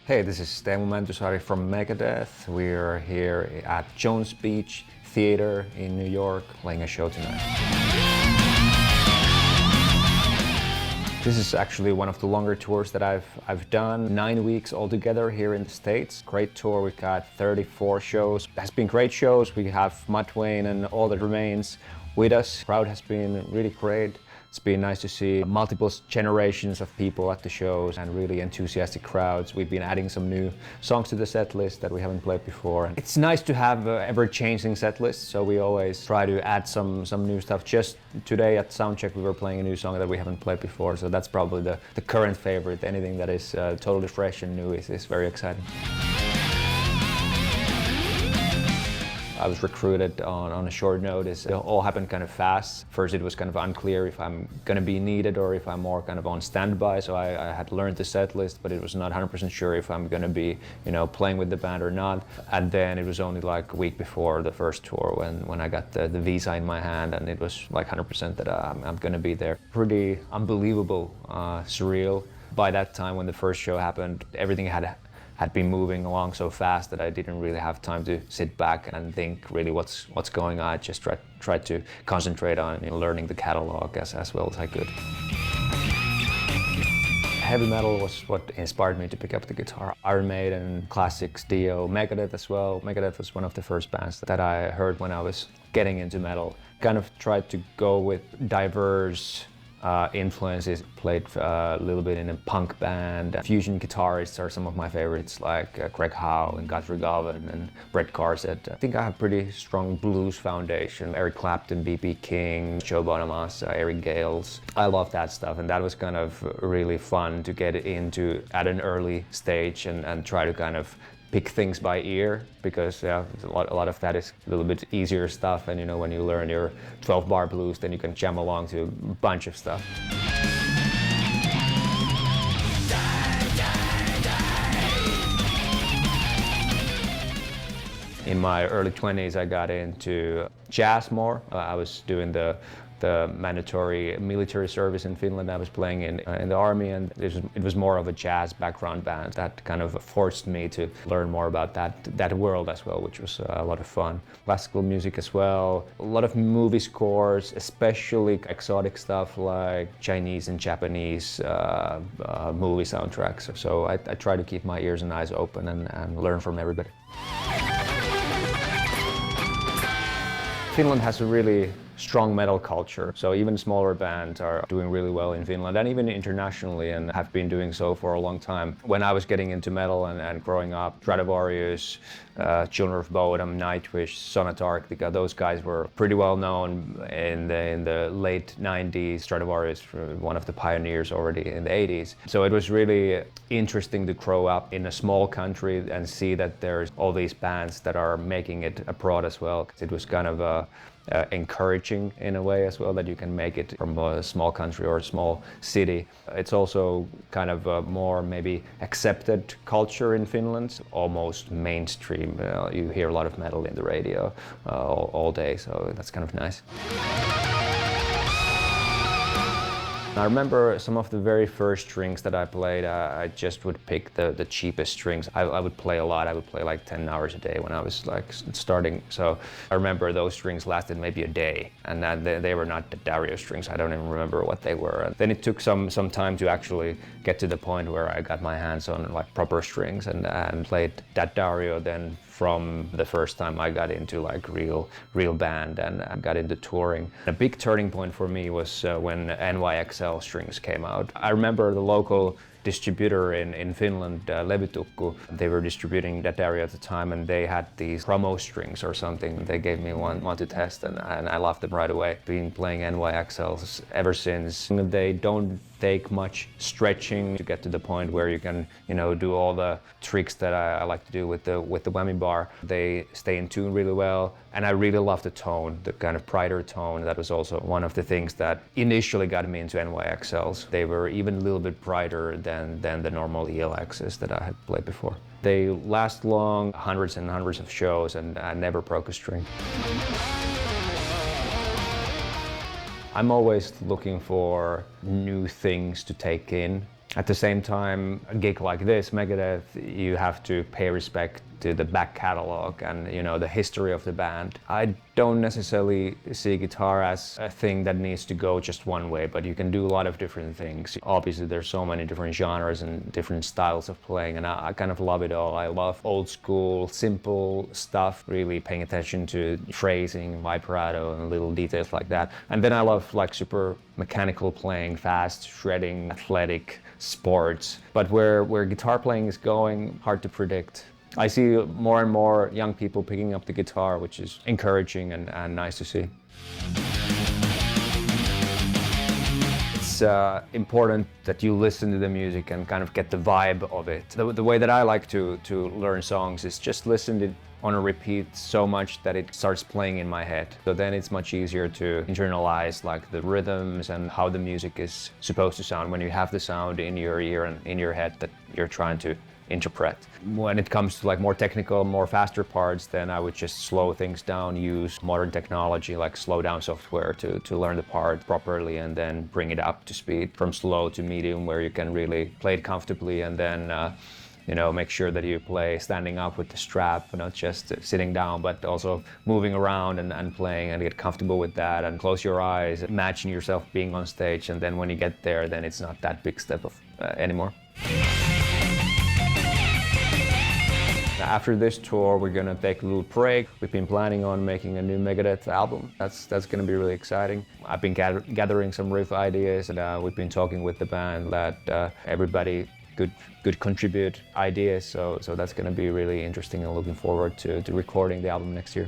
Hey, this is Teemu Mäntysaari from Megadeth. We're here at Jones Beach Theater in New York playing a show tonight. This is actually one of the longer tours that I've done. 9 weeks altogether here in the States. Great tour, we've got 34 shows. It has been great shows. We have Mutt Wain and All That Remains with us. The crowd has been really great. It's been nice to see multiple generations of people at the shows and really enthusiastic crowds. We've been adding some new songs to the set list that we haven't played before. It's nice to have ever-changing set lists, so we always try to add some new stuff. Just today at Soundcheck we were playing a new song that we haven't played before, so that's probably the current favorite. Anything that is totally fresh and new is very exciting. I was recruited on a short notice. It all happened kind of fast. First it was kind of unclear if I'm going to be needed or if I'm more kind of on standby, so I had learned the set list, but it was not 100% sure if I'm going to be, playing with the band or not. And then it was only like a week before the first tour when I got the visa in my hand, and it was like 100% that I'm going to be there. Pretty unbelievable, surreal. By that time when the first show happened, everything had been moving along so fast that I didn't really have time to sit back and think really what's going on. I just tried to concentrate on learning the catalog as well as I could. Heavy metal was what inspired me to pick up the guitar. Iron Maiden, classics, Dio, Megadeth as well. Megadeth was one of the first bands that I heard when I was getting into metal. Kind of tried to go with diverse influences, played a little bit in a punk band. Fusion guitarists are some of my favorites, like Greg Howe and Guthrie Govan and Brett Garsett. I think I have pretty strong blues foundation. Eric Clapton, B.B. King, Joe Bonamassa, Eric Gales. I love that stuff, and that was kind of really fun to get into at an early stage and try to kind of pick things by ear, because a lot of that is a little bit easier stuff, and when you learn your 12-bar blues, then you can jam along to a bunch of stuff. In my early 20s, I got into jazz more. I was doing the mandatory military service in Finland. I was playing in the army, and it was more of a jazz background band. That kind of forced me to learn more about that world as well, which was a lot of fun. Classical music as well, a lot of movie scores, especially exotic stuff like Chinese and Japanese movie soundtracks. So I try to keep my ears and eyes open and learn from everybody. Finland has a really strong metal culture, so even smaller bands are doing really well in Finland and even internationally, and have been doing so for a long time. When I was getting into metal and growing up, Stratovarius, Children of Bodom, Nightwish, Sonata Arctica, those guys were pretty well known in the late 90s. Stratovarius, one of the pioneers already in the 80s. So it was really interesting to grow up in a small country and see that there's all these bands that are making it abroad as well. It was kind of encouraging in a way as well, that you can make it from a small country or a small city. It's also kind of a more maybe accepted culture in Finland, almost mainstream. You hear a lot of metal in the radio all day, so that's kind of nice. I remember some of the very first strings that I played, I just would pick the cheapest strings. I would play a lot. I would play like 10 hours a day when I was like starting. So I remember those strings lasted maybe a day, and they were not the Dario strings. I don't even remember what they were. And then it took some time to actually get to the point where I got my hands on like proper strings and played that Dario then from the first time I got into like real band and got into touring. A big turning point for me was when NYXL strings came out. I remember the local distributor in Finland, Levytukku, they were distributing that area at the time, and they had these promo strings or something. They gave me one to test, and I loved them right away. Been playing NYXLs ever since. They don't take much stretching to get to the point where you can, do all the tricks that I like to do with the whammy bar. They stay in tune really well, and I really love the tone, the kind of brighter tone. That was also one of the things that initially got me into NYXLs. They were even a little bit brighter than the normal ELXs that I had played before. They last long, hundreds and hundreds of shows, and I never broke a string. I'm always looking for new things to take in. At the same time, a gig like this, Megadeth, you have to pay respect to the back catalog and the history of the band. I don't necessarily see guitar as a thing that needs to go just one way, but you can do a lot of different things. Obviously, there's so many different genres and different styles of playing, and I kind of love it all. I love old school, simple stuff, really paying attention to phrasing, vibrato, and little details like that. And then I love like super mechanical playing, fast, shredding, athletic sports. But where guitar playing is going, hard to predict. I see more and more young people picking up the guitar, which is encouraging and nice to see. It's important that you listen to the music and kind of get the vibe of it. The way that I like to learn songs is just listen to it on a repeat so much that it starts playing in my head. So then it's much easier to internalize like the rhythms and how the music is supposed to sound when you have the sound in your ear and in your head that you're trying to interpret. When it comes to like more technical, more faster parts, then I would just slow things down, use modern technology like slow down software to learn the part properly and then bring it up to speed from slow to medium where you can really play it comfortably and then make sure that you play standing up with the strap, not just sitting down, but also moving around and playing and get comfortable with that and close your eyes, imagine yourself being on stage, and then when you get there, then it's not that big step anymore. After this tour, we're gonna take a little break. We've been planning on making a new Megadeth album. That's gonna be really exciting. I've been gathering some riff ideas, and we've been talking with the band that everybody could contribute ideas. So that's gonna be really interesting, and looking forward to recording the album next year.